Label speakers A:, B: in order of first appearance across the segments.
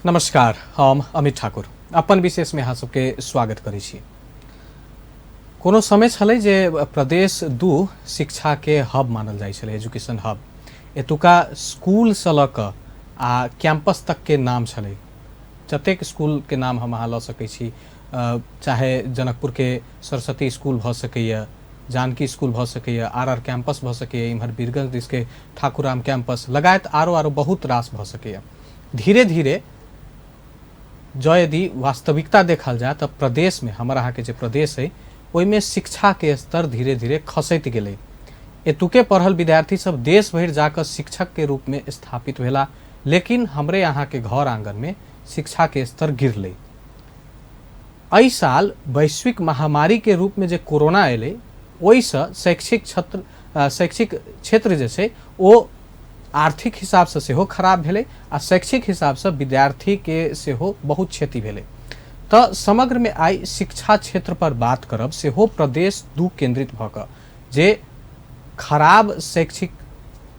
A: नमस्कार, हम अमित ठाकुर अपन विशेष में अहाँ सबके स्वागत करै छी। कोनो समय छलै जे प्रदेश 2 शिक्षा के हब मानल जाइ छलै, एजुकेशन हब। एतुका स्कूल से लऽ कऽ आ कैंपस तक के नाम छलै। जतेक स्कूल के नाम हम अहाँ लऽ सकै छी, चाहे जनकपुर के सरस्वती स्कूल भऽ सकैया, जानकी स्कूल भऽ सकैया, आर कैंपस भऽ सकैया, इम्हर बीरगंज दिस के ठाकुराम कैंपस लगायत आरो बहुत रास भऽ सकैया। धीरे धीरे जो यदि वास्तविकता देखल जाए तो प्रदेश में हमर अहाँ के जे प्रदेश है ओहिमे शिक्षा के स्तर धीरे धीरे खसैत गेलै। एतुके पढ़ल विद्यार्थी सब देश भर जाकर शिक्षक के रूप में स्थापित भेला, लेकिन हमरे यहाँ के घर आंगन में शिक्षा के स्तर गिरलै। एहि साल वैश्विक महामारी के रूप में जे कोरोना एलै, ओहिसँ शैक्षिक क्षेत्र जे छै ओ आर्थिक हिसाब से सेहो खराब भेलै आ शैक्षिक हिसाब से विद्यार्थी के सेहो बहुत क्षति भेलै। तो समग्र में आई शिक्षा क्षेत्र पर बात करब, सेहो प्रदेश 2 केंद्रित भऽ कऽ जे खराब शैक्षिक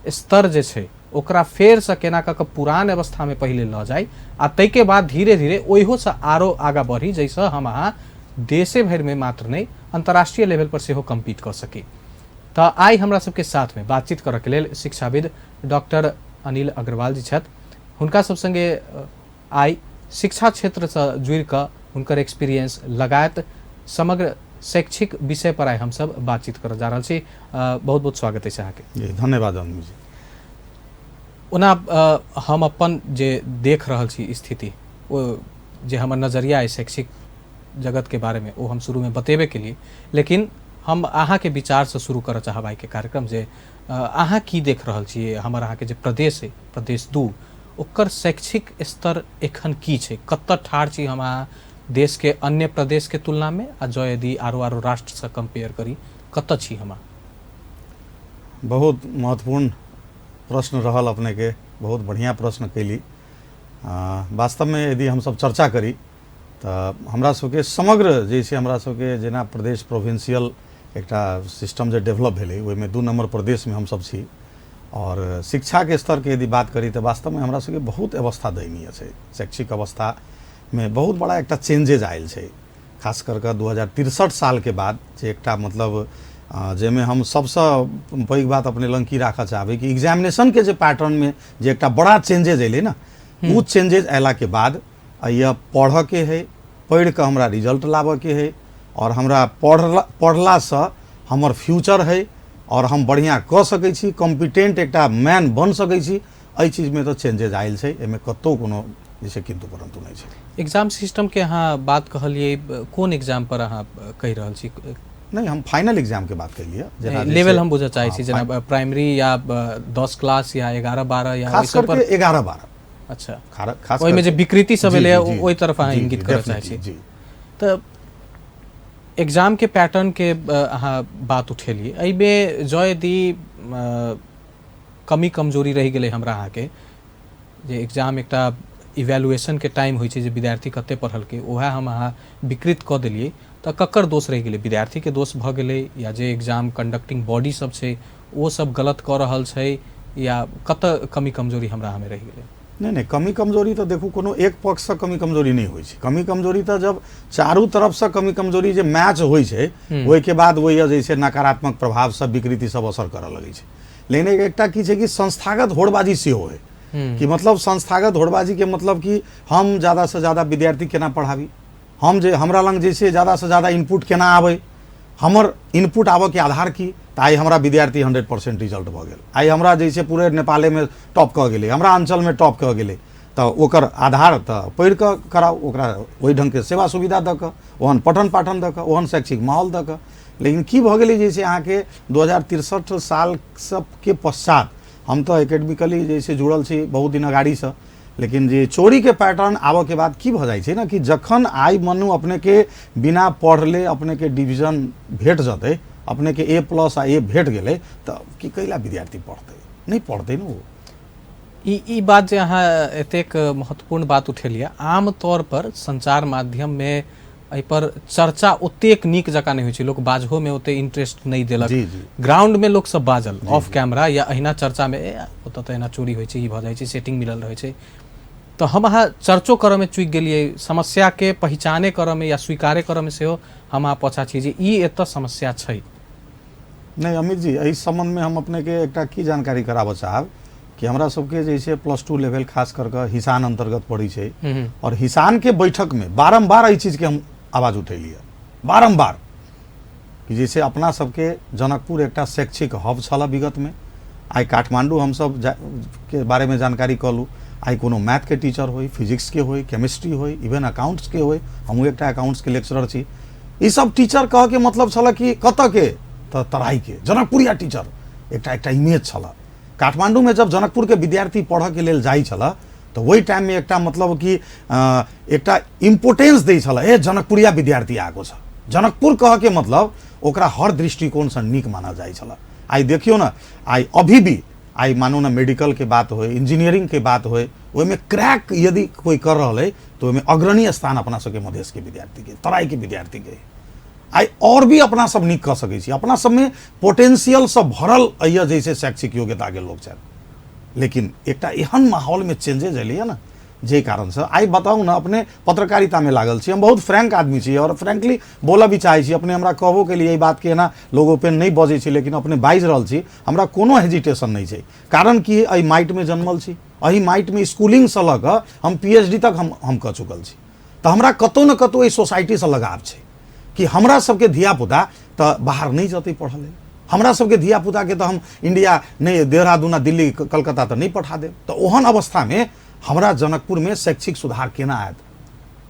A: स्तर जे छै ओकरा फेर से केना कऽ के पुरान अवस्था में पहले लऽ जाय आ तै के बाद धीरे धीरे ओहियो से आरो आगा बढ़ी, जैसे हम अहाँ देशे भर में मात्र नहीं अंतर्राष्ट्रीय लेवल पर सेहो कम्पीट कर सकी। तो आई हमरा सबके साथ में बातचीत करऽ के लेल शिक्षाविद डॉक्टर अनिल अग्रवाल जी छथि। हुनका सब संगे आई शिक्षा क्षेत्र से जुड़ि कऽ हुनकर एक्सपीरियंस लगायत समग्र शैक्षिक विषय पर आई हम सब बातचीत करऽ जा रहल छी। बहुत बहुत स्वागत है अहाँके।
B: जी धन्यवाद अनिल जी।
A: ओना हम अपन जे देख रहल छी स्थिति, वो जे हमर नजरिया है शैक्षिक जगत के बारे में, वो हम शुरू में बतेबे के लिए, लेकिन हम अहाँ के विचार से शुरू करऽ चाहब आई के कार्यक्रम जे अहाँ की देख रहल छियै हमर अहाँ के जे प्रदेश है, प्रदेश 2, ओकर शैक्षिक स्तर एखन की छै, कतऽ ठाढ़ छी हम अहाँ देश के अन्य प्रदेश के तुलना में, आ जो यदि आरो राष्ट्र से कंपेयर करी कतऽ छी हम?
B: बहुत महत्वपूर्ण प्रश्न रहल अपने के, बहुत बढ़िया प्रश्न कैली। वास्तव में यदि हम सब चर्चा करी तो हमरा सबके समग्र जैसे हमरा सबके जेना प्रदेश प्रोविंशियल एकटा सिस्टम जे डेवलप भेलै, ओहिमे 2 नंबर प्रदेश में हम सब छी। और शिक्षा के स्तर के यदि बात करी तो वास्तव में हमरा सबके बहुत अवस्था दयनीय छै। शैक्षिक अवस्था में बहुत बड़ा एकटा चेंजेज आयल छै, खास करके 2063 साल के बाद जे एकटा मतलब जेमे हम सबसे पैघ बात अपने लंग की राखऽ चाहबै कि एग्जामिनेशन के जे पैटर्न में जे एकटा बड़ा चेंजेज एलै ना, उ चेंजेज अयला के बाद यह पढ़ऽ के है, पढ़ के हमरा रिजल्ट लाबऽ के है, और हमरा पढ़ला से हमर फ्यूचर है और हम बढ़िया कऽ सकै छी, कॉम्पिटेंट एकटा मैन बन सकै छी। एहि चीज में तो चेंजेज आयल छै, एमे कतौ कोनो जैसे किंतु परंतु नहीं छै।
A: एग्जाम सिस्टम के अहाँ बात कहलिए, कोन एग्जाम पर अहाँ कहि रहल छी?
B: नहीं, हम फाइनल एग्जाम के बात करिए,
A: लेवल हम बुझऽ चाहै छी, जेना प्राइमरी या 10 क्लास या 11-12 या
B: खास करके 11-12।
A: अच्छा,
B: खास
A: ओहिमे जे विकृति सब एलै ओहि तरफ अहाँ इंगित करऽ चाहै छी। तऽ एग्जाम के पैटर्न के अहाँ बात उठेलिए, एहिमे जो यदि कमी कमजोरी रहि गेलै हमरा अहाँ के, जे एग्जाम एकटा इवैल्यूएशन के टाइम होइ छै जे विद्यार्थी कते पढ़ल के, ओहे हम अहाँ विकृत कऽ देलिए, तऽ ककर दोष रहि गेलै? विद्यार्थी के दोष भऽ गेलै, या जे एग्जाम कंडक्टिंग बॉडी सब छै ओ सब गलत कऽ रहल छै, या कतऽ कमी कमजोरी हमरा हमें रहि गेलै?
B: नहीं, कमी कमजोरी तो देखू कोनो एक पक्ष से कमी कमजोरी नहीं होइ छै। कमी कमजोरी तो जब चारू तरफ से कमी कमजोरी जे मैच होइ छै, ओहि के बाद वही जैसे नकारात्मक प्रभाव सब विकृति सब असर करऽ लगै छै। लेकिन एकटा की छै कि संस्थागत होड़बाजी सेहो है, कि मतलब संस्थागत होड़बाजी के मतलब कि हम ज़्यादा से ज़्यादा विद्यार्थी केना पढ़ाबी, हम जे हमरा लंग जैसे ज़्यादा से ज़्यादा इनपुट केना आबै, हमर इनपुट आबऽ के आधार की, तो आई हमरा विद्यार्थी 100% रिजल्ट भऽ गेल। आई हमरा जैसे पूरे नेपाले में टॉप कऽ गेलै, हमरा अंचल में टॉप कऽ गेलै, तो ओकर आधार तो पढ़ि कऽ कराउ, ओकरा ओहि ढंग के सेवा सुविधा दऽ कऽ, ओहन पठन पाठन दऽ कऽ, ओहन शैक्षिक माहौल दऽ कऽ। लेकिन की भऽ गेलै जैसे अहाँ के 2063 साल सब के पश्चात, हम तो एकेडमिकली जैसे जुड़ल छी बहुत दिन अगाड़ी से, लेकिन जे चोरी के पैटर्न आबऽ के बाद की भऽ जाइ छै ना, कि जखन आई मनु अपने के बिना पढ़ले अपने के डिवीजन भेट जतै, अपने के A+ आ A भेट गेलै, तो की कैला विद्यार्थी पढ़तै? नहीं पढ़तै ना। वो
A: ई बात जे अहाँ एतेक महत्वपूर्ण बात उठेलिए, आम तौर पर संचार माध्यम में एहि पर चर्चा ओतेक नीक जकाँ नहीं होइ छै, लोक बाजहो में ओते इंटरेस्ट नहीं देलक। ग्राउंड में लोक सब बाजल ऑफ कैमरा या अहिना चर्चा में ओतऽ तऽ एना चोरी होइ छै, ई भऽ जाइ छै, सेटिंग मिलल रहै छै, तो हम अहाँ चर्चो करऽ में चूक गेलिए, समस्या के पहचाने करऽ में या स्वीकारे करऽ में से हम अहाँ पछा छी जे ई एतऽ समस्या छै।
B: नहीं अमित जी, एहि संबंध में हम अपने के एकटा की जानकारी कराबऽ चाहब कि हमरा सबके जैसे +2 लेवल खास करके हिसान अंतर्गत पड़ी छै, और हिसान के बैठक में बारम्बार एहि चीज के हम आवाज उठेलिए, बारम्बार, कि जैसे अपना सबके जनकपुर एकटा शैक्षिक हब छल विगत में, आई काठमांडू हम सब के बारे में जानकारी कलू, आई कोनो मैथ के टीचर होई, फिजिक्स के होई, केमिस्ट्री होई, इवन अकाउंट्स के होई, हमहूँ एकटा अकाउंट्स के लेक्चरर छी, ई सब टीचर कह के मतलब छल कि कतऽ के तो तराई के जनकपुरिया टीचर एकटा इमेज छल। काठमांडू में जब जनकपुर के विद्यार्थी पढ़ के लेल जाइ छल तो वही टाइम में एकटा मतलब कि एकटा इम्पोर्टेंस दै छल, ए जनकपुरिया विद्यार्थी आएको छ, जनकपुर कह के मतलब ओकरा हर दृष्टिकोण से नीक मानल जाइ छल। आई देखियो ना, आई अभी भी आई मानो ना मेडिकल के बात हो, इंजीनियरिंग के बात हो, में क्रैक यदि कोई कर रहा है तो में अग्रणीय स्थान अपना सबके मधेश के विद्यार्थी के, तराई के विद्यार्थी के, आई और भी अपना सब नीक कह सकै छी। अपना सब में पोटेंशियल सब भरल अइया जैसे शैक्षिक योग्यता के लोग छथि, लेकिन एकटा एहन माहौल में चेंजेज एलिए ना, जे कारण से आई बताऊँ ना, अपने पत्रकारिता में लागल छी, हम बहुत फ्रैंक आदमी छी और फ्रैंकली बोला भी चाहे छी, अपने हमरा कहबो के लिए ये बात के ना लोगों पे नहीं बजे छी, लेकिन अपने बाइज रहल छी, हमरा कोनो हेजिटेशन नहीं छै। कारण कि एहि माइट में जन्मल छी, एहि माइट में स्कूलिंग से लऽ कऽ हम PhD तक हम कऽ चुकल छी, तो हमरा कतौ न कतौ एहि सोसाइटी से लगाव छै कि हमरा सबके धियापुता तो बाहर नहीं जतै पढ़ऽ लेल, हमरा सबके धियापुता के तो हम इंडिया नहीं, देहरादून, दिल्ली, कलकत्ता तो नहीं पठा देब। तो ओहन अवस्था में हमरा जनकपुर में शैक्षिक सुधार केना आयत?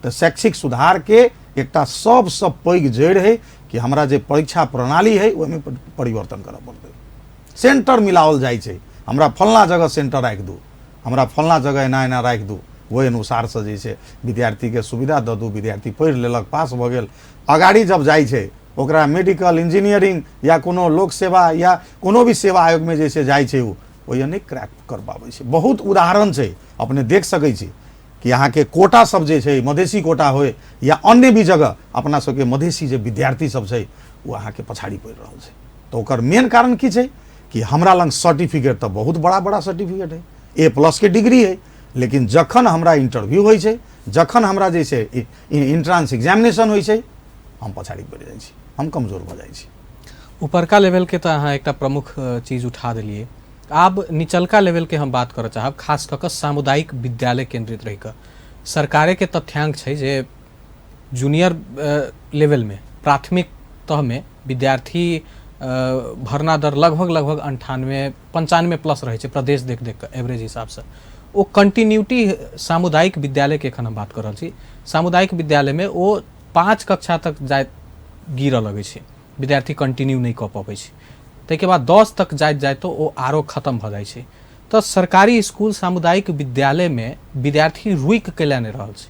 B: तो शैक्षिक सुधार के एकटा सबसे पैघ जड़ है कि हमरा जे परीक्षा प्रणाली है ओहिमे परिवर्तन करऽ पड़तै। सेंटर मिलाओल जाइ छै, हमरा फलना जगह सेंटर राखि दू, हमरा फलना जगह एना एना राखि दू, ओहि अनुसार से जैसे विद्यार्थी के सुविधा दऽ दू, विद्यार्थी पढ़ि लेलक, पास भऽ गेल, अगाड़ी जब जाइ छै ओकरा मेडिकल, इंजीनियरिंग या कोनो लोक सेवा या कोनो भी सेवा आयोग में जैसे जाइ छै ओहि नहीं क्रैक कर पाबै छै। बहुत उदाहरण छै, अपने देख सकै छी कि यहाँ के कोटा सब जे छै, मधेसी कोटा होय या अन्य भी जगह अपना सबके मधेसी जे विद्यार्थी सब छै वो अहाँ के पछाड़ी पड़ि रहल छै। तो ओकर मेन कारण की छै कि हमरा लंग सर्टिफिकेट तो बहुत बड़ा बड़ा सर्टिफिकेट है, A+ के डिग्री है, लेकिन जखन हमरा इंटरव्यू होइ छै, जखन हमरा जैसे इंट्रांस एग्जामिनेशन होइ छै, हम पछाड़ी पड़ि जाइ छी, हम कमजोर भऽ जाइ छी।
A: ऊपरका लेवल के तो अहाँ एकटा प्रमुख चीज उठा देलिए, आब निचलका लेवल के हम बात करऽ चाहब, खास कऽ सामुदायिक विद्यालय केंद्रित रहि कऽ। सरकारे के तथ्यांक छै जे जूनियर लेवल में, प्राथमिक तह में विद्यार्थी भरना दर लगभग 98-95+ रहे छै प्रदेश देख देख कऽ एवरेज हिसाब से। वो कंटिन्यूटी सामुदायिक विद्यालय के एखन हम बात कर रहल छी, सामुदायिक विद्यालय में वो 5 कक्षा तक जाय गिरऽ लगै छै, विद्यार्थी कंटिन्यू नहीं कऽ पबै छै, ताहिके बाद 10 तक जाए तो वो आरो खत्म भऽ जाइ छै। तो सरकारी स्कूल सामुदायिक विद्यालय में विद्यार्थी रुकि कैला नहीं रहल छै।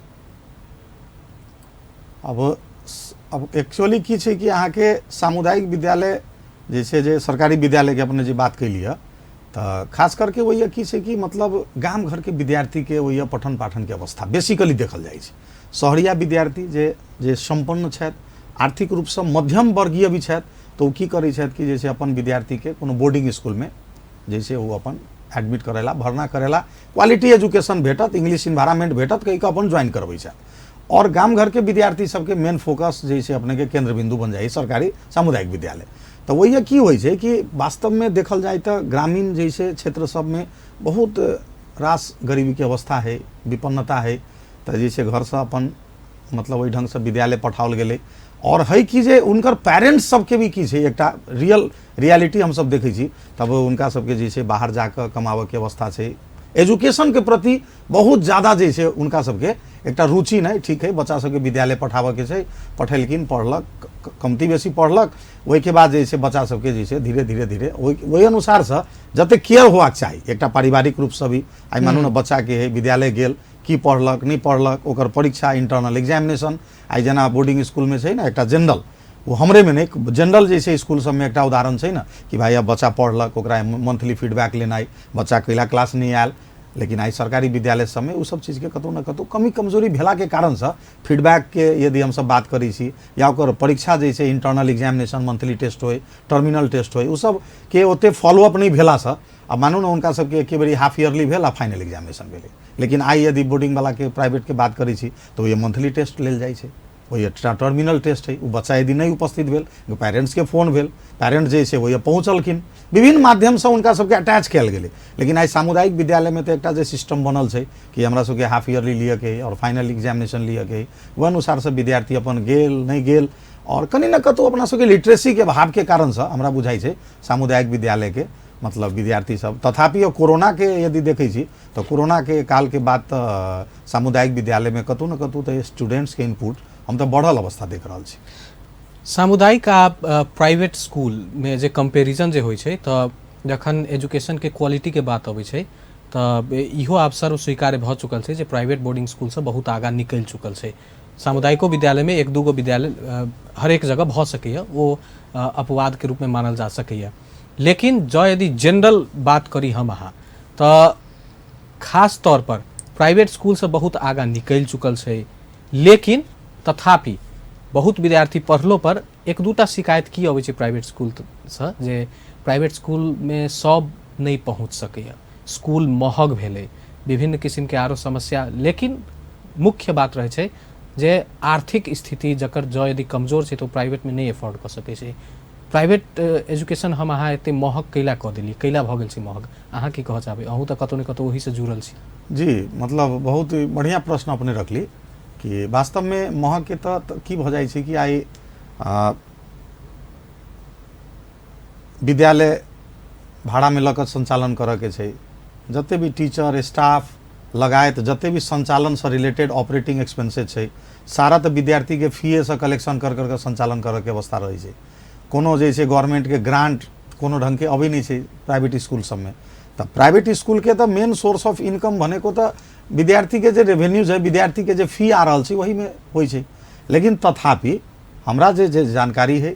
B: अब एक्चुअली की छै कि अहाँ के सामुदायिक विद्यालय जैसे जे सरकारी विद्यालय के अपने जे बात कैलिए, तो खास करके वही की छै कि मतलब गाम घर के विद्यार्थी के वही पठन पाठन के अवस्था बेसिकली देखल जाइ छै। शहरिया विद्यार्थी जे संपन्न छथि, आर्थिक रूप से मध्यम वर्गीय भी छथि, तो की करै छथि कि जैसे अपन विद्यार्थी के कोनो बोर्डिंग स्कूल में जैसे वो अपन एडमिट करेला, भरना करेला, क्वालिटी एजुकेशन भेटत, इंग्लिश इन्वायरमेंट भेटत, कहीं अपन ज्वाइन करबै छथि। और गाम घर के विद्यार्थी सबके मेन फोकस जैसे अपने के केंद्र बिंदु बन जाए सरकारी सामुदायिक विद्यालय। तो वही की होइ छै कि वास्तव में देखल जाए तो ग्रामीण जैसे क्षेत्र सब में बहुत रास गरीबी के अवस्था है, विपन्नता है, तो जैसे घर से अपन मतलब वही ढंग से विद्यालय पठाओल गेलै। और है कि जे उनकर पेरेंट्स सबके भी की छै एकटा रियलिटी हम सब देखै छी, तब उनका सबके जैसे बाहर जाकर कमावे के अवस्था छै, एजुकेशन के प्रति बहुत ज़्यादा जैसे उनका सबके एकटा रुचि नहीं, ठीक है बच्चा सबके विद्यालय पठावे के छै, पठेलकिन, पढ़लक, कमती बेसी पढ़लक, वही के बाद जैसे बच्चा सबके जैसे धीरे धीरे वही अनुसार से जते केयर होबाक चाही एकटा पारिवारिक रूप से भी। आई मानू ना बच्चा के है विद्यालय गेल, की पढ़लक नहीं पढ़लक, ओकर परीक्षा, इंटरनल एग्जामिनेशन, आई जना बोर्डिंग स्कूल में छै ना एकटा जनरल, वो हमरे में नहीं जनरल जैसे स्कूल सब में एकटा उदाहरण छै ना कि भाई अब बच्चा पढ़लक, ओकरा मंथली फीडबैक लेनाई, बच्चा कैला क्लास नहीं आयल। लेकिन आई सरकारी विद्यालय सब में उ सब चीज़ के कतौ न कतौ कमी कमजोरी भेला के कारण से फीडबैक के यदि हम सब बात करी छी या ओकर परीक्षा जैसे इंटरनल एग्जामिनेशन, मंथली टेस्ट होय, टर्मिनल टेस्ट होय, उ सब के ओते फॉलोअप नहीं भेला से अब मानू ना उनका सबके एक बेरी हाफ ईयरली भेल आ फाइनल एग्जामिनेशन भेलै, लेकिन आई यदि बोर्डिंग वाला के प्राइवेट के बात करी छी तो ये मंथली टेस्ट लेल जाइ छै, वही टर्मिनल टेस्ट है। वो बच्चा यदि नहीं उपस्थित भेल, पेरेंट्स के फोन भेल, पेरेंट्स जे छै वही पहुँचलखिन, विभिन्न माध्यम से उनका सबके अटैच कयल गेलै। लेकिन आई सामुदायिक विद्यालय में तो एक जो सिस्टम बनल छै कि हमरा सबके हाफ ईयरली लिअ के और फाइनल एग्जामिनेशन लिअ के, वह अनुसार से विद्यार्थी अपन गेल नहीं गेल, और कहीं ना कतौ अपना सबके लिटरेसी के अभाव के कारण से हमरा बुझाई छै सामुदायिक विद्यालय के मतलब विद्यार्थी सब। तथापि कोरोना के यदि देखै छी तो कोरोना के काल के बाद तो सामुदायिक विद्यालय में कतौ न कतौ तो स्टूडेंट्स के इनपुट हम तो बढ़ल अवस्था देख रहल छी।
A: सामुदायिक आ प्राइवेट स्कूल में जे कंपेरिजन जे होइ छै तो जखन एजुकेशन के क्वालिटी के बात अबै छै तो इहो आप सर्व स्वीकार्य भ चुकल छै जे प्राइवेट बोर्डिंग स्कूल से बहुत आगा निकल चुकल छै। सामुदायिको विद्यालय में एक दूगो विद्यालय हर एक जगह भ सकैए, वो अपवाद के रूप में मानल जा सकैए। लेकिन जो यदि जनरल बात करी हम अहाँ तो खास तौर पर प्राइवेट स्कूल से बहुत आगा निकल चुकल छै। लेकिन तथापि बहुत विद्यार्थी पढ़लो पर एक दूटा शिकायत की अबै छै प्राइवेट स्कूल से जे प्राइवेट स्कूल में सब नहीं पहुँच सकैए, स्कूल महग भेलै, विभिन्न किस्म के आरो समस्या। लेकिन मुख्य बात रहे छै जे आर्थिक स्थिति जकर जो यदि कमजोर छै तो प्राइवेट में नहीं एफोर्ड कर सकै छै। प्राइवेट एजुकेशन हम अहाँ एते महग कैला कऽ देलिए, कैला भऽ गेल छै महग, अहाँ की कह चाहबै? अहूँ तऽ कतौ ने कतौ ओही से जुड़ल छी।
B: जी, मतलब बहुत बढ़िया प्रश्न अपने रखली कि वास्तव में महग के तो की भ जाइ छै कि आई विद्यालय भाड़ा में लऽ कऽ संचालन करऽ के छै, जते भी टीचर स्टाफ लगायत जते भी संचालन से रिलेटेड ऑपरेटिंग एक्सपेंसेस छै सारा तो विद्यार्थी के फीए से कलेक्शन कर करके संचालन करऽ के अवस्था रहे छै। कोनो जे छै गवर्नमेंट के ग्रांट कोनो ढंग के अबै नहीं छै प्राइवेट स्कूल सब में। तो प्राइवेट स्कूल के तो मेन सोर्स ऑफ इनकम भनेको तो विद्यार्थी के जे रेवेन्यूज है, विद्यार्थी के जे फी आ रहल छै वही में होइ छै। लेकिन तथापि हमरा जे जानकारी है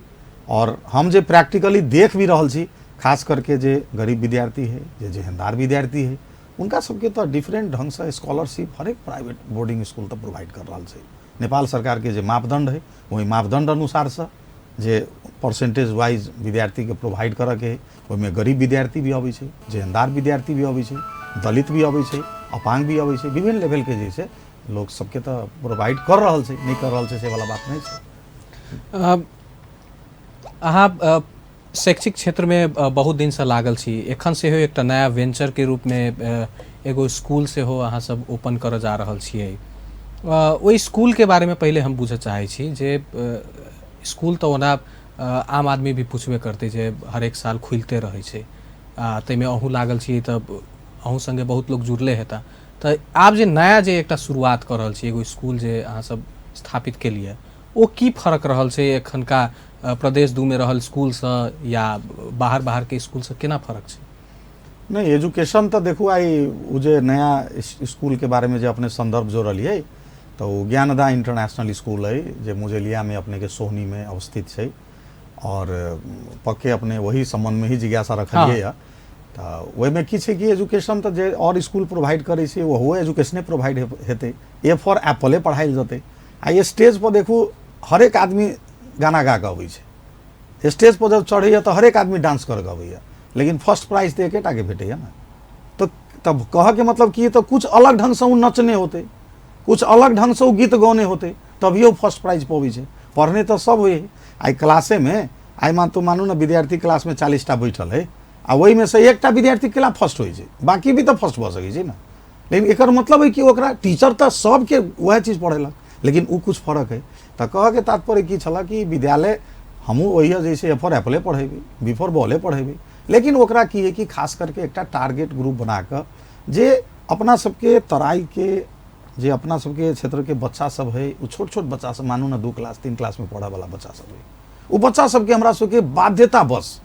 B: और हम जे प्रैक्टिकली देख भी रहल छी, खास करके जे गरीब विद्यार्थी है, जे जेहनदार विद्यार्थी है, उनका सबके तो डिफरेंट ढंग से स्कॉलरशिप हर एक प्राइवेट बोर्डिंग स्कूल तो प्रोवाइड कर रहा है। नेपाल सरकार के जे मापदंड है वही मापदंड अनुसार से जे परसेंटेज वाइज विद्यार्थी के प्रोवाइड करे के ओहिमे गरीब विद्यार्थी भी अबै छै, जेहनदार विद्यार्थी भी अबै छै, दलित भी अबै छै, अपांग भी अबै छै, विभिन्न लेवल के जे छै लोग सबके तो प्रोवाइड कर रहल छै, नहीं कर रहल छै से वाला बात नहीं छै।
A: अहाँ शैक्षिक क्षेत्र में बहुत दिन से लागल छी, एखन से हो एक नया वेंचर के रूप में एगो स्कूल से हो अहाँ सब ओपन कर जा रहल छियै। ओई स्कूल के बारे में पहले हम बुझे चाहे छी जे स्कूल तो ओना आम आदमी भी पूछबे करते जे हर एक साल खुलते रहे छै, तैमे अहूँ लागल छी तब अहूँ संगे बहुत लोग जुड़ले हेता। तो आप जे नया जे एकटा शुरुआत कर रहल छी एगो स्कूल जे अहाँ सब स्थापित के लिए, वो की फर्क रहल छै एखनका प्रदेश 2 में रहल स्कूल से या बाहर के स्कूल से, केना फर्क छै?
B: नहीं, एजुकेशन तो देखू आई वो जे नया स्कूल के बारे में जो अपने संदर्भ जोड़लिए तो ज्ञानदा इंटरनेशनल स्कूल है जो मुजेलिया में अपने के सोहनी में अवस्थित है और पक्के अपने वही संबंध में ही जिज्ञासा रखलिए। हाँ। तो वही में की कि एजुकेशन तो जे और स्कूल प्रोवाइड करे से वो एजुकेशने प्रोवाइड हेते, ए फॉर एप्पले पढ़ाई जते। आ स्टेज पर देखू हर एक आदमी गाना गा के अबै छै, स्टेज पर जब चढ़ैया तो हर एक आदमी डांस कर के अबैया, लेकिन फर्स्ट प्राइज तो एकेटा के भेटैया ना। तो तब कह के मतलब कि तो कुछ अलग ढंग से वो नचने होते, कुछ अलग ढंग से वो गीत गाने होते, तभी वो फर्स्ट प्राइज पबै छै। पढ़ने तो सब हुए आई क्लासे में, आई मानू ना विद्यार्थी क्लास में 40टा बैठल है आ वही में से एकटा विद्यार्थी केला फर्स्ट होइ छै, बाकी भी तो फर्स्ट भ सकै छै ना। लेकिन एकर मतलब है कि ओकरा टीचर तो सबके वह चीज पढ़ेलक, लेकिन वो कुछ फर्क है। तो कह के तात्पर्य की छला कि विद्यालय हमू वही जैसे ए फॉर एप्पले पढ़ेबी, बी फॉर बॉले पढ़ेबी, लेकिन ओकरा की है कि खास करके एक टारगेट ग्रुप बना कर जे अपना सबके तराई के जे अपना सबके क्षेत्र के बच्चा सब है, वो छोट छोट बच्चा सब मानू ना 2 क्लास 3 क्लास में पढ़े वाला बच्चा सब है, वो बच्चा सबके हमरा सबके बाध्यता बस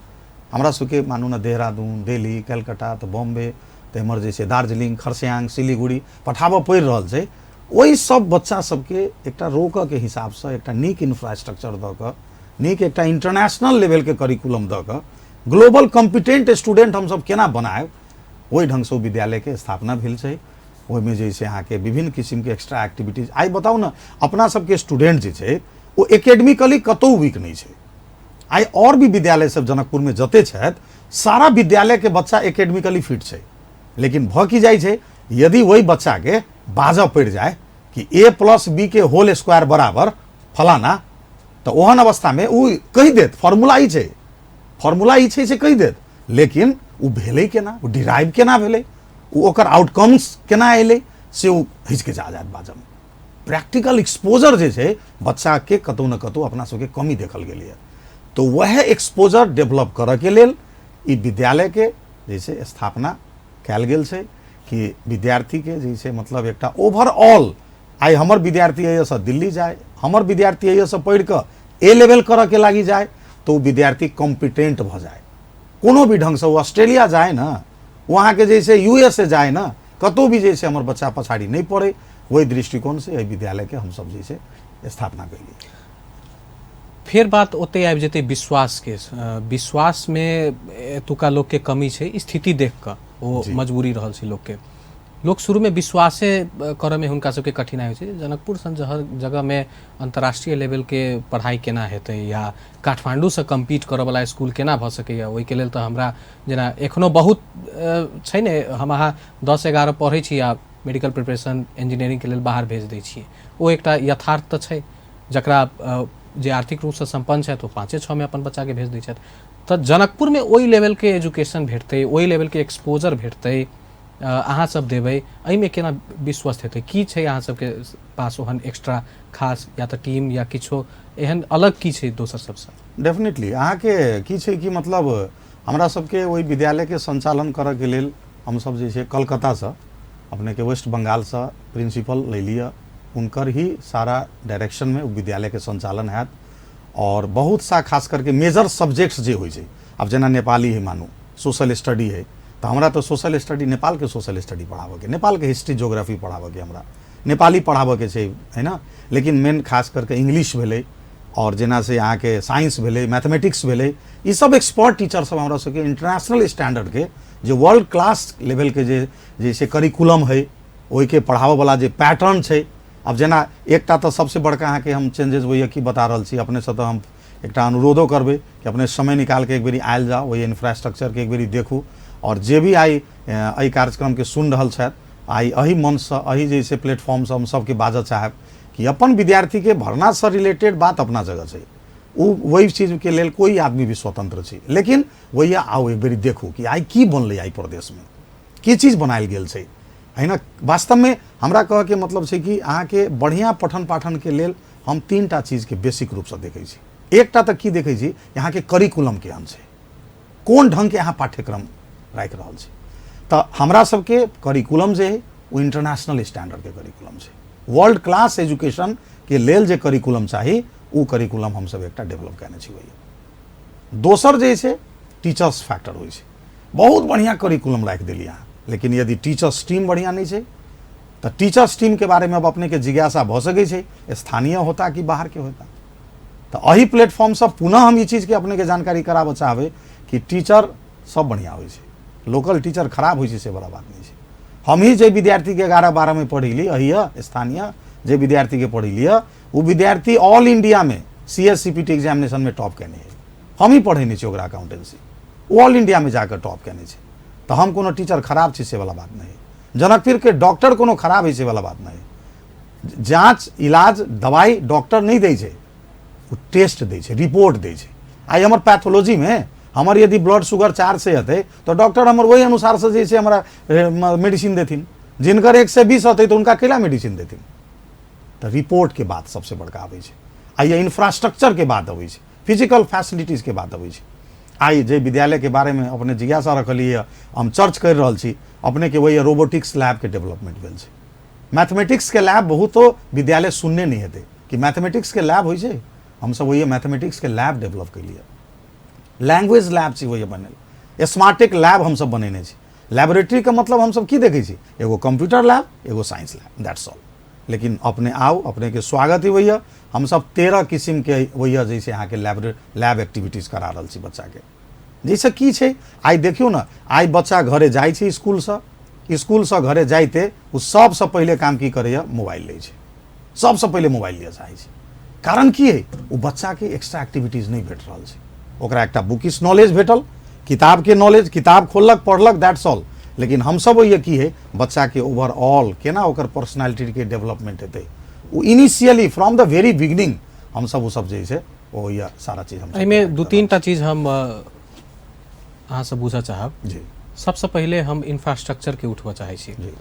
B: हमरा सबके मानू ना देहरादून, दिल्ली, कलकत्ता, तो बॉम्बे, तो एमर जैसे दार्जिलिंग, खरसाङ, सिलीगुड़ी पठाबऽ पड़ि रहल छै। वही सब बच्चा सबके एकटा रोक के हिसाब से एकटा नीक इंफ्रास्ट्रक्चर द क, नीक एकटा इंटरनेशनल लेवल के करिकुलम द क, ग्लोबल कॉम्पिटेंट स्टूडेंट हम सब केना बनाएब, वही ढंग से विद्यालय के स्थापना भेल छै। ओहि में जैसे अहाँ के विभिन्न किस्म के एक्स्ट्रा एक्टिविटीज आई बताऊ ना, अपना सबके स्टूडेंट जे छै वो एकेडमिकली कतौ वीक नहीं छै। आई और भी विद्यालय सब जनकपुर में जते छथि सारा विद्यालय के बच्चा एकेडमिकली फिट छै, लेकिन भ की जाइ छै यदि वही बच्चा के बाजऽ पड़ जाए कि a+b के होल स्क्वायर बराबर फलाना, तो ओहन अवस्था में वो कही देत फॉर्मूला ई छै, फॉर्मूला ई छै से कही देत, लेकिन वो भेलै केना, वो डिराइव केना भेलै, वो ओकर आउटकम्स केना एलै से वो हिचकिचा जायत बाजऽ में। प्रैक्टिकल एक्सपोजर जे छै बच्चा के कतौ न कतौ अपना सबके कमी देखल गेलै है। तो वह एक्सपोजर डेवलप करऽ के लेल ई विद्यालय के जैसे स्थापना कयल गेल छै कि विद्यार्थी के जैसे मतलब एकटा ओवरऑल, आइ हमर विद्यार्थी एहिसँ दिल्ली जाए, हमर विद्यार्थी एहिसँ पढ़ि कऽ ए लेवल करऽ के लागी जाए, तो विद्यार्थी कॉम्पिटेंट भ जाए। कोनो भी ढंग से वो ऑस्ट्रेलिया जाए ना, वहाँ के जैसे यूएसए जाए ना, कतौ भी जैसे हमर बच्चा पछाड़ी नहीं पड़े, वही दृष्टिकोण से एहि विद्यालय के हम सब जैसे स्थापना कैलिए।
A: फिर बात ओते आबि जेतै विश्वास के। विश्वास में एतुका लोग के कमी छै, स्थिति देख कऽ ओ मजबूरी रहल छै लोग के। लोग शुरू में विश्वासे करऽ में हुनका सबके कठिनाई होइ छै। जनकपुर सन जगह में अंतर्राष्ट्रीय लेवल के पढ़ाई केना हेतै, या काठमांडू से कम्पीट करऽ वाला स्कूल केना भऽ सकैया, ओहिके लेल तऽ हमरा जेना एखनो बहुत छै ने, हम अहाँ 10-11 पढ़ै छी आ मेडिकल प्रिपरेशन इंजीनियरिंग के लेल बाहर भेज दै छियै, ओ एकटा यथार्थ तऽ छै। जकरा जे आर्थिक रूप से संपन्न छथि, ओ 5-6 में अपन बच्चा के भेज दै छथि। तऽ जनकपुर में ओहि लेवल के एजुकेशन भेटतै, ओहि लेवल के एक्सपोजर भेटतै, अहाँ सब देबै, एहिमे केना विश्वस्त हेतै? की छै अहाँ सबके पास ओहन एक्स्ट्रा खास, या तऽ टीम या किछो एहन अलग की छै दोसर सबसँ?
B: डेफिनेटली अहाँके की छै कि मतलब हमरा सबके ओहि विद्यालय के संचालन करऽ के लेल हम सब जे छै कलकत्ता से, अपने के वेस्ट बंगाल से प्रिंसिपल ले लिया, उनकर ही सारा डायरेक्शन में विद्यालय के संचालन हैत। और बहुत सा खास करके मेजर सब्जेक्ट्स जे होइ छै, अब जेना नेपाली है मानू, सोशल स्टडी है, तो हमरा तो सोशल स्टडी, नेपाल के सोशल स्टडी पढ़ाबऽ के, नेपाल के हिस्ट्री ज्योग्राफी पढ़ाबऽ के, हमरा नेपाली पढ़ाबऽ के छै, है ना। लेकिन मेन खास करके इंग्लिश भेलै, और जेना से यहाँ के साइंस भेलै, मैथमेटिक्स भेलै, ई सब एक्सपर्ट टीचर सब हमरा सबके इंटरनेशनल स्टैंडर्ड के, जो वर्ल्ड क्लास लेवल के जैसे करिकुलम है, ओहि के पढ़ाबऽ वाला जे पैटर्न छै। अब जेना एकटा तो सबसे बड़का अहाँ के हम चेंजेस वही की बता रहल छी, अपने से तो हम एकटा अनुरोधो करबै कि अपने समय निकाल के एक बेरी आयल जाओ, वही इंफ्रास्ट्रक्चर के एक बेरी देखू, और जे भी आई एहि कार्यक्रम के सुन रहल छथि, आई एहि मंच से, एहि जैसे प्लेटफॉर्म से हम सबके बाजऽ चाहब कि अपन विद्यार्थी के भरना से रिलेटेड बात अपना जगह छै, वही चीज के लेल कोई आदमी भी स्वतंत्र छै, लेकिन वही आओ एक बेरी देखू कि आई की बनलै, आई प्रदेश में की चीज बनायल गेल छै, है ना। वास्तव में हमरा कह के मतलब छै कि अहाँ के बढ़िया पठन पाठन के लेल हम 3टा चीज के बेसिक रूप से देखै छी। एकटा तऽ की देखै छी, यहाँ के करिकुलम केहन छै, कोन ढंग के अहाँ पाठ्यक्रम राखि रहल छी। तऽ हमरा सबके करिकुलम जे है वो इंटरनेशनल स्टैंडर्ड के करिकुलम छै, वर्ल्ड क्लास एजुकेशन के लेल जे करिकुलम चाही, वो करिकुलम हम सब एकटा डेवलप केने छी। दोसर जे छै टीचर्स फैक्टर होइ छै, बहुत बढ़िया करिकुलम राखि देली अहाँ, लेकिन यदि टीचर्स टीम बढ़िया नहीं छै, तो टीचर्स टीम के बारे में अब अपने के जिज्ञासा भ सकै छै, स्थानीय होता कि बाहर के होता। तो अही प्लेटफॉर्म से पुनः हम ये चीज के अपने के जानकारी कराबऽ चाहबै कि टीचर सब बढ़िया होइ छै, लोकल टीचर खराब होइ छै से बड़ा बात नहीं छै। हम ही जे विद्यार्थी के 11-12 में पढ़ी अहिया स्थानीय जे विद्यार्थी के पढ़ी लिया, वो विद्यार्थी ऑल इंडिया में CSCPT एग्जामिनेशन में टॉप केने है, हम ही पढ़ेने छी ओकरा अकाउंटेंसी, ऑल इंडिया में जाकर टॉप केने छै। तो हम कोनो टीचर खराब छै से वाला बात नहीं, जनकपुर के डॉक्टर कोनो खराब है से वाला बात नहीं। जांच इलाज दवाई डॉक्टर नहीं दै छै, वो टेस्ट दै छै, रिपोर्ट दै छै। आई हमर पैथोलॉजी में हमर यदि ब्लड शुगर 4 से हेतै तो डॉक्टर हमर वही अनुसार से जैसे हमरा मेडिसिन देथिन, जिनकर 120 होतै तो उनका केला मेडिसिन देथिन। तो रिपोर्ट के बात सबसे बड़का आबै छै। आई इंफ्रास्ट्रक्चर के बात अबै छै, फिजिकल फैसिलिटीज के बात अबै छै। आई जे विद्यालय के बारे में अपने जिज्ञासा रखलिए, हम चर्च कर रहल छी, अपने के वही रोबोटिक्स लैब के डेवलपमेंट भेल छै। मैथमेटिक्स के लैब बहुतो विद्यालय सुनने नहीं हेतै कि मैथमेटिक्स के लैब होइ छै, हम सब वही मैथमेटिक्स के लैब डेवलप कैलिए। लैंग्वेज लैब छी वही बनल, स्मार्टेक लैब हम सब बनेने छी। लैबोरेटरी का मतलब हम सब की देखै छी, एगो कंप्यूटर लैब, एगो साइंस लैब, दैट्स ऑल। लेकिन अपने आओ, अपने के स्वागत ही वही, हम सब 13 किस्म के वही जैसे यहाँ के लैब एक्टिविटीज करा रहल छी बच्चा के। जैसे की छै, आई देखियो ना, आई बच्चा घरे जाइ छै स्कूल से घरे जाइते वो सबसे पहले काम की करैया, मोबाइल लै छै, सबसे पहले मोबाइल लिया चाहै छै। कारण की है, वो बच्चा के एक्स्ट्रा एक्टिविटीज नहीं भेट रहल छै, ओकरा एकटा बुकिश नॉलेज भेटल, किताब के नॉलेज, किताब खोललक पढ़लक, दैट्स ऑल। लेकिन हम सब ये की है बच्चा के ओवरऑल केना ओकर पर्सनालिटी के डेवलपमेंट हेतै वो initially from the very beginning हम सब वो सब जे छै ओ ये सारा चीज हम सब
A: एहिमे
B: provide
A: दू
B: कर
A: तीन टा चीज हम अहाँ से बुझऽ चाहब।
B: रहल छी।
A: सबसे पहले हम इंफ्रास्ट्रक्चर के उठबऽ चाहै छी।
B: जी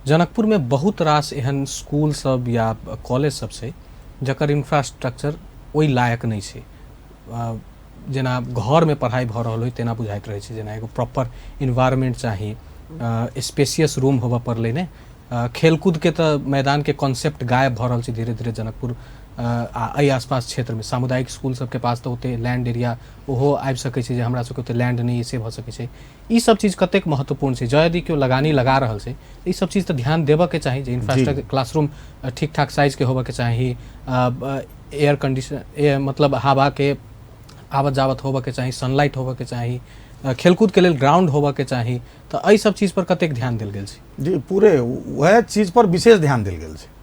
A: जनकपुर में बहुत रास एहन स्कूल सब या कॉलेज सब छै जकर इंफ्रास्ट्रक्चर ओहि लायक नहीं छै। जेना घर में पढ़ाई भऽ रहल होइ तेना बुझाइत रहै छै, जेना एगो प्रॉपर इन्वायरमेंट चाही, स्पेसियस रूम होबऽ पड़लै ने। खेलकूद के तो मैदान के कॉन्सेप्ट गायब भऽ रहल छै धीरे धीरे जनकपुर आ एहि आसपास क्षेत्र में। सामुदायिक स्कूल सबके पास तो ओते लैंड एरिया ओहो आबि सकै छै जे हमरा सबके ओते लैंड नहीं से भऽ सकै छै। ई सब चीज कतेक महत्वपूर्ण छै, जँ यदि केओ लगानी लगा रहल छै ई सब चीज तो ध्यान देबऽ के चाही जे इंफ्रास्ट्रक्चर क्लासरूम ठीक ठाक साइज के होबऽ के चाही, एयर कंडीशन मतलब हवा के आवत जावत होबऽ के चाही, सनलाइट होबऽ के चाही, खेलकूद के लेल ग्राउंड होबऽ के चाही। तो एहि सब चीज पर कतेक ध्यान देल गेल छै?
B: जी पूरे वह चीज पर विशेष ध्यान देल गेल छै।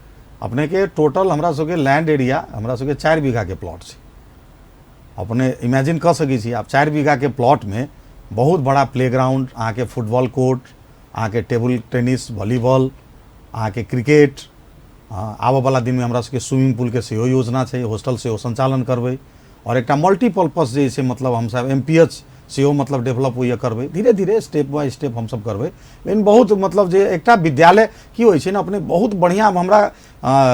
B: अपने के टोटल हमरा सबके लैंड एरिया हमरा सबके 4 बीघा के प्लॉट छै। अपने इमेजिन कर सकै छी आप 4 बीघा के प्लॉट में बहुत बड़ा प्लेग्राउंड, अहाँ के फुटबॉल कोर्ट, अहाँ के टेबल टेनिस, वॉलीबॉल, अहाँ के क्रिकेट, आबऽ वाला दिन में हमरा सबके स्विमिंग पूल के सेहो योजना छै, हॉस्टल सेहो संचालन करबै और एकटा मल्टीपर्पज जे छै मतलब हम सब MPH सेहो मतलब डेवलप होइए करबै, धीरे धीरे स्टेप बाय स्टेप हम सब करबै। लेकिन बहुत मतलब जे एकटा विद्यालय की होइ छै ने अपने बहुत बढ़िया हमरा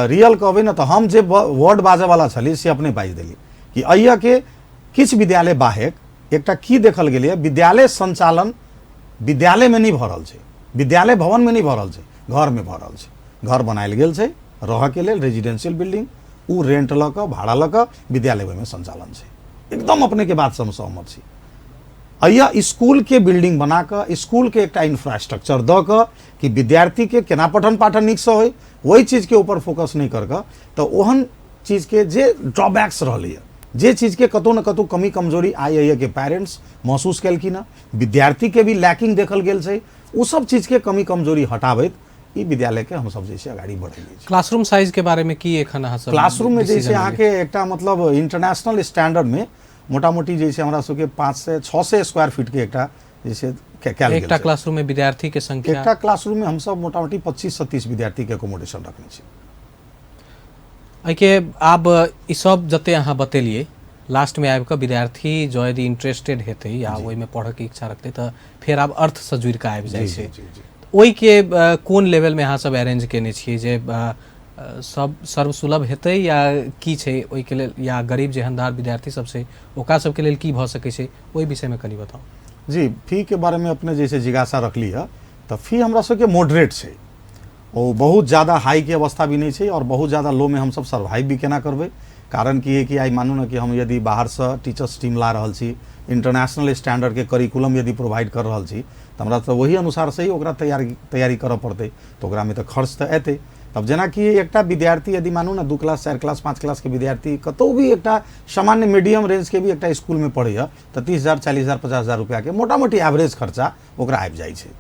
B: रियल कहबै ना तो हम जे वर्ड बाजै वाला छली से अपने बाजि देली कि अइया के किछु विद्यालय बाहेक एकटा की देखल गेलै विद्यालय संचालन विद्यालय में नहीं भऽ रहल छै, विद्यालय भवन में नहीं भऽ रहल छै, घर में भऽ रहल छै। घर बनायल गेल छै रहऽ के लेल रेजिडेंशियल बिल्डिंग, उ रेंट लऽ कऽ भाड़ा लऽ कऽ विद्यालय में संचालन छै। एकदम अपने के बात से हम सहमत छी। अइया स्कूल के बिल्डिंग बना कऽ स्कूल के एकटा इंफ्रास्ट्रक्चर दऽ कऽ कि विद्यार्थी के केना पठन पाठन नीक से होय वही चीज के ऊपर फोकस नहीं कर कऽ तो ओहन चीज के जे ड्रॉबैक्स रहलै जे चीज के कतौ न कतौ कमी कमजोरी आई के पेरेंट्स महसूस केलखिन हँ, विद्यार्थी के भी लैकिंग देखल गेल छै, उ सब चीज के कमी कमजोरी हटाबैत ई विद्यालय के हम सब जैसे आगाड़ी बढ़ेलिए।
A: क्लासरूम साइज के बारे में की एखन अहाँ सब
B: क्लासरूम में जैसे
A: decision
B: अहाँ के एकटा मतलब इंटरनेशनल स्टैंडर्ड में मोटा मोटी जैसे हमरा सबके 5 से 600 स्क्वायर फीट के एकटा जैसे कैल गेल
A: एकटा
B: छै।
A: क्लासरूम में विद्यार्थी के संख्या
B: एकटा क्लासरूम में हम सब मोटा मोटी 25-37 विद्यार्थी के एकोमोडेशन रखने छी।
A: एहिके आब ई सब जते अहाँ बतेलिए लास्ट में आबि कऽ विद्यार्थी जो यदि इंटरेस्टेड हेतै या ओहिमे पढ़ऽ के इच्छा रखतै तऽ फेर आब अर्थ से जुड़ि कऽ आबि जाइ
B: जी,
A: छै।
B: जी, जी।
A: ओहि के कोन लेवल में अहाँ सब अरेंज केने छियै जे सब सर्वसुलभ हेतै या की छै ओहि के लेल, या गरीब जेहनदार विद्यार्थी सब छै ओकरा सबके लेल की भऽ सकै छै ओहि विषय में कनि बताउ।
B: जी फी के बारे में अपने जैसे जिज्ञासा रखली है तो फी हमरा सबके मॉडरेट छै, ओ बहुत ज़्यादा हाई के अवस्था भी नहीं छै और बहुत ज़्यादा लो में हम सब सर्वाइव भी केना करबै। कारण की है कि आई मानू ना कि हम यदि बाहर से टीचर्स टीम ला रहल छी, इंटरनेशनल स्टैंडर्ड के करिकुलम यदि प्रोवाइड कर रहल छी तो हमरा तो वही अनुसार से ही ओकरा तैयारी करऽ पड़तै, तो ओकरा में तो खर्च तो एतै। तब जेना कि एकटा विद्यार्थी यदि मानू ना 2 क्लास 4 क्लास 5 क्लास के विद्यार्थी कतौ भी एकटा सामान्य मीडियम रेंज के भी एकटा स्कूल में पढ़ैया तो 30,000 40,000 50,000 रुपया के मोटा मोटी एवरेज खर्चा ओकरा आबि जाइ छै।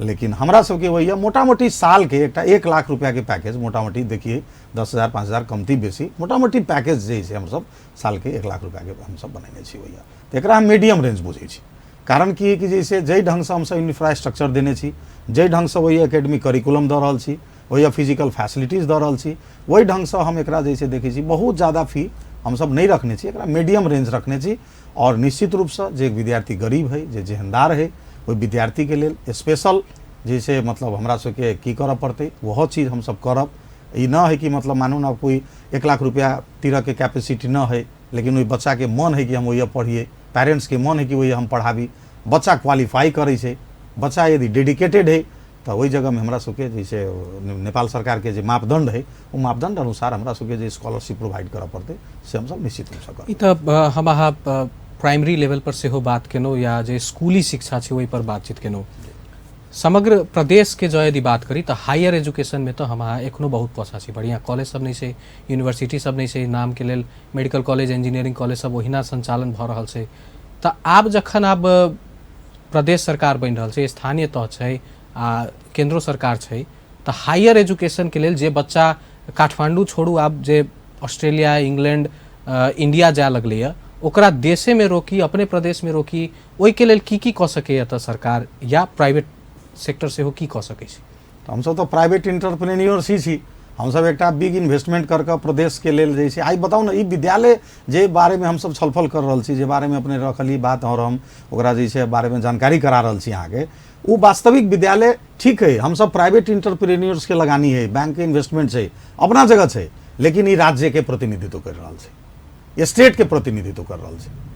B: लेकिन हमरा सबके वही मोटा मोटी साल के एकटा 1 लाख रुपया के पैकेज मोटा मोटी देखिए 10,000 5,000 कमती बेसी मोटा मोटी पैकेज जे छै हम सब साल के 1 लाख रुपया के हम सब बनेने छी वही, तो एकरा हम मीडियम रेंज बुझै छी। कारण की है कि जैसे जै ढंग से हम सब इंफ्रास्ट्रक्चर देने छी, जै ढंग से वही एकेडमिक करिकुलम दऽ रहल छी, वही फिजिकल फैसिलिटीज दऽ रहल छी, वही ढंग से हम एकरा जैसे देखै छी बहुत ज़्यादा फी हम सब नहीं रखने छी, एकरा मीडियम रेंज रखने छी। और निश्चित रूप से जे विद्यार्थी गरीब है जे जेहनदार है ओहि विद्यार्थी के लेल स्पेशल जैसे मतलब हमरा सबके की करऽ पड़तै वह चीज़ हम सब करब। ई ना है कि मतलब मानू ना कोई 1 लाख रुपया तीरह के कैपेसिटी ना है, लेकिन वही बच्चा के मन है कि हम वही पढ़िए, पेरेंट्स के मन है कि वही हम पढ़ाबी, बच्चा क्वालिफाई करे छै, बच्चा यदि डेडिकेटेड है तो वही जगह में हमरा सबके जैसे नेपाल सरकार के जे मापदंड है वो मापदंड अनुसार हमरा सबके जे स्कॉलरशिप प्रोवाइड करऽ पड़तै से हम सब निश्चित रूप से करब।
A: ई तऽ हम अहाँ प्राइमरी लेवल पर सेहो बात केनौ या जे स्कूली शिक्षा छै ओहि पर बातचीत केनौ। समग्र प्रदेश के जो यदि बात करी तो हायर एजुकेशन में तो हम अहाँ एखनो बहुत पछा छी, बढ़िया कॉलेज सब नहीं छै, यूनिवर्सिटी सब नहीं छै, नाम के लेल मेडिकल कॉलेज इंजीनियरिंग कॉलेज सब ओहिना संचालन भऽ रहल छै। तऽ आब जखन आब प्रदेश सरकार बनि रहल छै, स्थानीय तह छै आ केंद्रो सरकार छै, तऽ हायर एजुकेशन के लेल जे बच्चा काठमांडू छोड़ू आब जे ऑस्ट्रेलिया इंग्लैंड इंडिया जाए लगलैए ओकरा देशे में रोकी अपने प्रदेश में रोकी ओहि के लेल की कऽ सकैए तऽ सरकार या प्राइवेट सेक्टर सेहो की कऽ सकै छै?
B: तऽ हमसब तऽ प्राइवेट इंटरप्रेन्योर्स ही छी। हमसब एकटा बिग इन्वेस्टमेंट करके प्रदेश के लेल जे छै, आइ बताउ ने, ई विद्यालय जे बारे में हमसब छलफल कर रहल छी, जे बारे में अपने रखली बात, और हम ओकरा जे छै बारे में जानकारी करा रहल छी अहाँके, वो वास्तविक विद्यालय ठीक है। हम सब प्राइवेट इंटरप्रेन्योर्स के लगानी है, बैंक के इन्वेस्टमेंट है, अपना जगह है, लेकिन ये राज्य के प्रतिनिधित्व कर रहा है, स्टेट के प्रतिनिधित्व कर रहा है।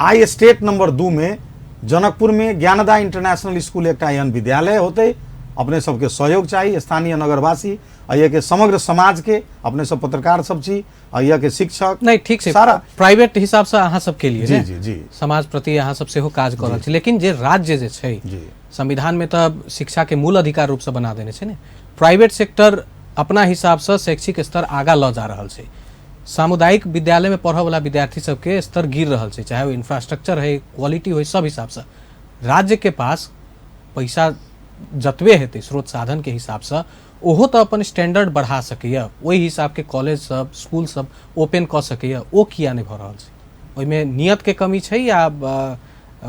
B: आई स्टेट नंबर 2 में जनकपुर में ज्ञानदा इंटरनेशनल स्कूल एक एहन विद्यालय होते, अपने सबके सहयोग चाहिए, स्थानीय नगरवासी, अय के समग्र समाज के, अपने सब पत्रकार सब छी, अय के शिक्षक,
A: नहीं ठीक से
B: सारा
A: प्राइवेट हिसाब से अहाँ सबके लिए
B: जी
A: ने
B: जी जी
A: समाज प्रति अहाँ सब सेहो काज कऽ रहल छी, लेकिन जे राज्य जे छै
B: जी
A: संविधान में तऽ शिक्षा के मूल अधिकार रूप से बना देने छै ने, प्राइवेट सेक्टर अपना हिसाब से शैक्षिक स्तर आगा लऽ जा रहल छै। सामुदायिक विद्यालय में पढ़ऽ वाला विद्यार्थी सबके स्तर गिर रहल छै, चाहे वो इंफ्रास्ट्रक्चर है, क्वालिटी हो, सब हिसाब से राज्य के पास पैसा जतबे हेतै स्रोत साधन के हिसाब से, ओहो तऽ अपन स्टैंडर्ड बढ़ा सकैए, ओहि हिसाब के कॉलेज सब स्कूल सब ओपन कऽ सकैए, ओ किया नहि भऽ रहल छै? ओहिमे नियत के कमी छै या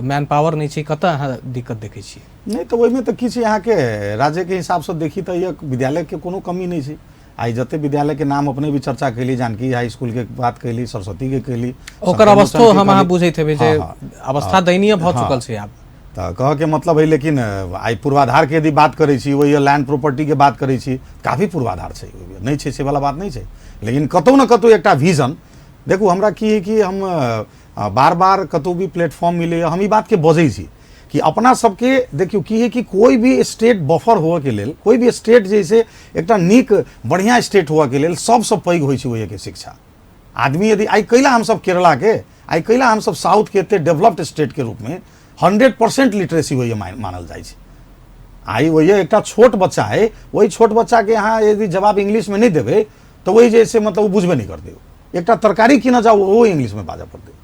A: मैन पावर नहीं छै? कतऽ अहाँ दिक्कत देखै छियै?
B: नहीं तो ओहिमे तऽ किछु अहाँके राज्य के हिसाब से देखी तऽ ये विद्यालय के कोनो कमी नहीं छै। आई जते विद्यालय के नाम अपने भी चर्चा कैली, जानकी हाई स्कूल के बात कैली, सरस्वती के कैली,
A: ओकर अवस्थो हम अहाँ बुझैत हेबै जे अवस्था दयनीय भऽ चुकल छै आब।
B: तऽ कह के मतलब है, लेकिन आई पूर्वाधार के यदि बात करै छी, वही लैंड प्रॉपर्टी के बात करै छी, काफी पूर्वाधार छै, नहीं छै से वाला बात नहीं छै, लेकिन कतौ न कतौ एकटा विजन देखू। हमरा की है कि हम बार बार कतौ भी प्लेटफॉर्म मिले, हम ई बात के बजै छी कि अपना सबके देखियो की है कि कोई भी स्टेट बफर हुआ के लेल, कोई भी स्टेट जैसे एकटा नीक बढ़िया स्टेट हुआ के लेल सबसे पैघ होइ छै ओहि के शिक्षा। आदमी यदि आई कैला हम सब केरला के, आई कैला हम सब साउथ के एते डेवलप्ड स्टेट के रूप में 100% लिटरेसी वही मानल जाए छै। आई वही एक छोट बच्चा है, वही छोट बच्चा के यहाँ यदि जवाब इंग्लिश में नहीं देवे तो वही जैसे मतलब वो बुझबे नहीं करते, एक तरकारी किना जाओ वो इंग्लिश में बाजा पड़ते।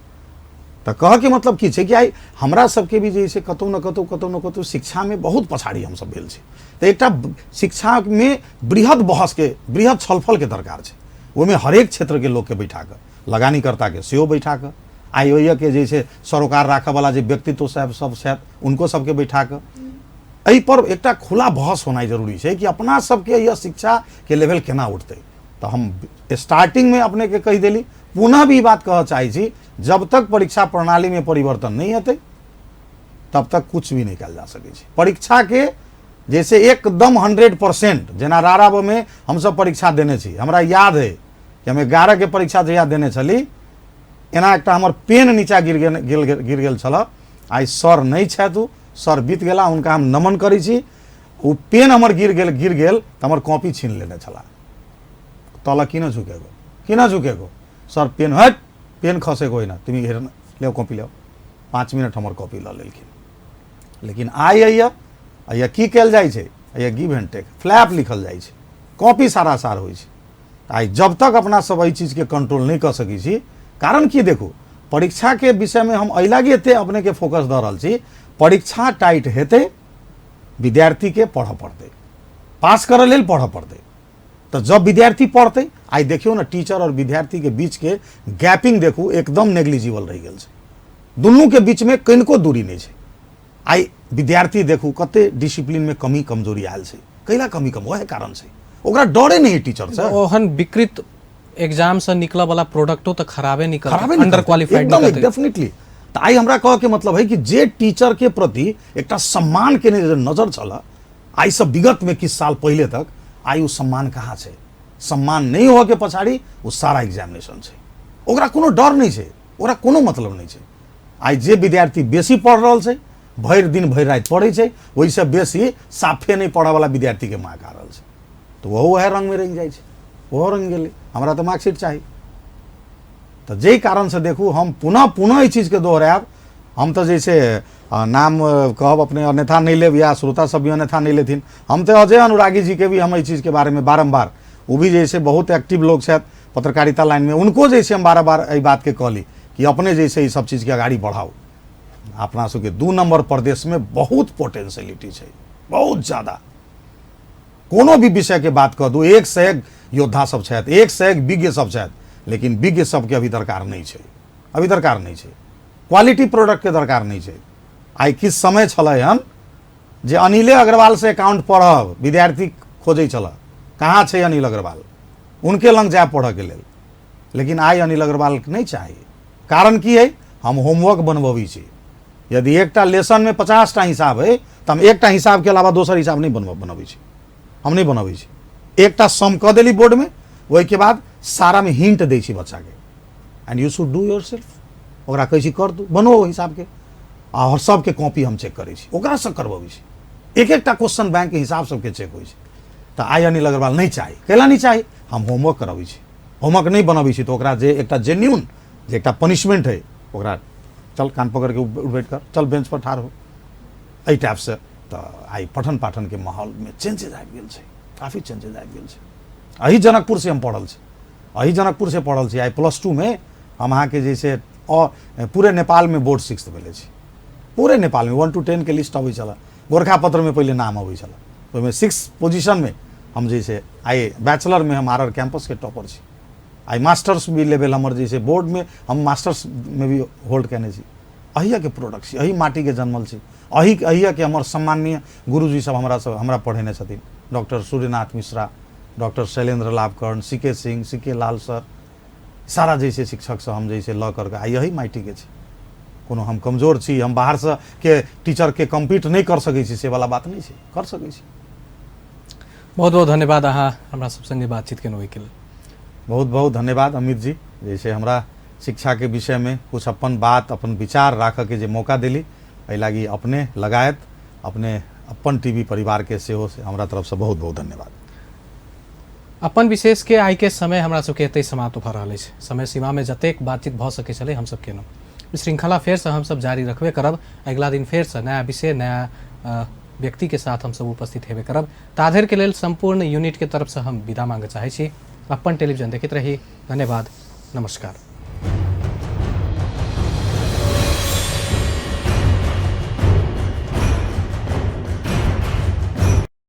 B: तो कह के मतलब की छै कि आई हमरा सबके भी जैसे कतौ न कतौ शिक्षा में बहुत पछाड़ी हम सब भेल छै। तो एक शिक्षा में बृहद बहस के, बृहद छलफल के दरकार छै, वो में हरेक क्षेत्र के लोग के बैठा कर, लगानीकर्ता के सेहो बैठा कर, आई ओहि के जैसे सरोकार राखे वाला जो व्यक्तित्व सब उनको सबके बैठा कर, एहि पर एक खुला बहस होना जरूरी है कि अपना सबके यह शिक्षा के लेवल केना उठते। तो हम स्टार्टिंग में अपने के कही देली, पुनः भी बात कह चाहे छी, जब तक परीक्षा प्रणाली में परिवर्तन नहीं होते तब तक कुछ भी नहीं कल जा सके। परीक्षा के जैसे एकदम 100% जेना राराब में हम सब परीक्षा देने छी, हमरा याद है कि हम 11 के परीक्षा जहिया देने चली, एना एक हमर पेन नीचा गिर गेल छल। आई सर नहीं छै, तू सर बीत गेला, उनका हम नमन करी छी। वो पेन हमर गिर गेल तो हमर कॉपी छीन लेने छला। तल किना झुकेगो सर, पेन हट, पेन खसे कोई ना, तुम हेर ले कॉपी ले, 5 मिनट हमर कॉपी ल लेलखिन। लेकिन आई अइया की कल जाए छै, अइया गिव एंड टेक, फ्लैप लिखल जाए छै, कॉपी सारा सार होइ छै। आई जब तक अपना सब एहि चीज के कंट्रोल नहीं कर सकी छी, कारण की देखू परीक्षा के विषय में हम अ लागी एते अपने के फोकस द रहल छी, परीक्षा टाइट हेते, विद्यार्थी के पढ़ पड़ते, पास करे लेल पढ़ पड़ते। तो जब विद्यार्थी पढ़ते, आई देखियो ना टीचर और विद्यार्थी के बीच के गैपिंग देखू एकदम नेग्लिजिबल रह गेल छै, दुनू के बीच में कनिको दूरी नहीं छै। आई विद्यार्थी देखू कते डिसिप्लिन में कमी कमजोरी आयल छै, कैला कमी कम वह कारण से ओकरा डरे नहीं टीचर से।
A: ओहन विकृत एग्जाम से निकला वाला प्रोडक्टो तो खराबे निकल, अंडर क्वालिफाइड
B: एकदम डेफिनेटली। तो आई हमरा कह के मतलब है कि जे टीचर के प्रति एक सम्मान के नजर चला, आई सब विगत में किस साल पहले तक, आई वो सम्मान कहाँ है? सम्मान नहीं हो के पछाड़ी वो सारा एग्जामिनेशन है, ओकरा कोनो डर नहीं है, ओकरा कोनो मतलब नहीं है। आई जे विद्यार्थी बेसी पढ़ रहा है, भर दिन भर रात पढ़े छै, वही से बेसी साफे नहीं पढ़ा वाला विद्यार्थी के मार्क आ रहा है, तो वह रंग में रंग जाए, वह रंग गेले, हमरा तो मार्कशीट चाहिए। तो जे कारण से देखू हम पुनः इस चीज के दोहराब, हम तो जैसे नाम कहब अपने अन्यथा नहीं लेब या श्रोता सब भी अन्यथा नहीं लेथिन, हम तो अजय अनुरागी जी के भी हम इस चीज़ के बारे में बारम्बार, वो भी जैसे बहुत एक्टिव लोग शायद पत्रकारिता लाइन में, उनको जैसे हम बार बार यही बात के कहली कि अपने जैसे ये सब चीज़ के आगाड़ी बढ़ाओ। अपना सबके 2 नंबर प्रदेश में बहुत पोटेंशियलिटी है, बहुत ज़्यादा, कोनो भी विषय के बात कह दू, 1 से 1 योद्धा सब छथि, 1 से 1 विज्ञ सब छथि, लेकिन विज्ञ सबके अभी दरकार नहीं है, अभी दरकार नहीं है, क्वालिटी प्रोडक्ट के दरकार नहीं है। आई किस समय छलै हन जे अनिले अग्रवाल से अकाउंट पढ़ब विद्यार्थी खोजै छल कहाँ छै अनिल अग्रवाल, उनके लग जाए पढ़ के लेल, लेकिन आइ अनिल अग्रवाल के नहीं चाहिए। कारण की है, हम होमवर्क बनबी छी। यदि एकटा लेसन में 50टा हिसाब है तो हम एकटा हिसाब के अलावा दोसर हिसाब नहीं बनबी छी, हम नहीं बनबी छी। एकटा सम कऽ देली बोर्ड में, वही के बाद सारा में हिंट दै छी बच्चा के, and you should do your self, ओकरा कहै छी कर दू, बनो ओ हिसाब के, और सबके कॉपी हम चेक करै छी, ओकरा से करबी छी। एक एकटा क्वेश्चन बैंक के हिसाब सबके चेक होइ छै। तो आई अनिल अग्रवाल नहीं चाहिए, कैला नहीं चाहिए, हम होमवर्क करबी छी, होमवर्क नहीं बनबी छी। तो ओकरा जे एकटा जेन्यून जे एकटा पनिशमेंट है, ओकरा चल कान पकड़ के बैठ कर, चल बेंच पर ठाड़ हो, एहि टाइप से। तो आई पठन पाठन के माहौल में चेंजेज आबि गेल छै, काफी चेंजेज आबि गेल छै। अही जनकपुर से हम पढ़ल छी, अही जनकपुर से पढ़ल छी। आई +2 में हम अहाँ के जैसे पूरे नेपाल में बोर्ड 6th भेले छी, पूरे नेपाल में 1 to 10 के लिस्ट अबै छला, गोरखा पत्र में पहले नाम अबै छला, तो में 6th पोजीशन में हम जैसे आई बैचलर में हम आर कैंपस के टॉपर छी। आई मास्टर्स भी लेवल हमर जैसे बोर्ड में हम मास्टर्स में भी होल्ड केने छी। अहिया के प्रोडक्ट छी, अही माटी के जन्मल छी, अहिया के हमर सम्माननीय गुरुजी सब हमरा पढ़ेने छथिन, doctor Suryanath Mishra, doctor Shailendra Labhkarn, CK Singh, CK Lal sir, सारा जैसे शिक्षक सब हम जैसे ल करके आई यही माटी के छी। कोनो हम कमजोर छी, हम बाहर से के टीचर के कम्पीट नहीं कर सकै छी, से वाला बात नहीं छै, कर सकै छी।
A: बहुत बहुत धन्यवाद अहाँ हमरा सब संगे बातचीत केने के लिए।
B: बहुत बहुत धन्यवाद अमित जी, जैसे हमरा शिक्षा के विषय में कुछ अपन बात अपन विचार राख के जे मौका दिली, एहि लागी अपने लगायत अपने अपन टीवी परिवार के सेहो से हमरा तरफ से बहुत बहुत धन्यवाद।
A: अपन विशेष के आइ के समय हमरा सबके एतै समाप्त भऽ रहल अछि। समय सीमा में जतेक बातचीत भऽ सकै छलै हम सब केलहुँ। श्रृंखला फेर से हम सब जारी रखबे करब, अगला दिन फेर से नया विषय नया व्यक्ति के साथ हम सब उपस्थित हेबे करब। ताधर के लेल संपूर्ण यूनिट के तरफ से हम विदा मांगे चाहे छी। अपन टेलीविजन देखते रही, धन्यवाद, नमस्कार।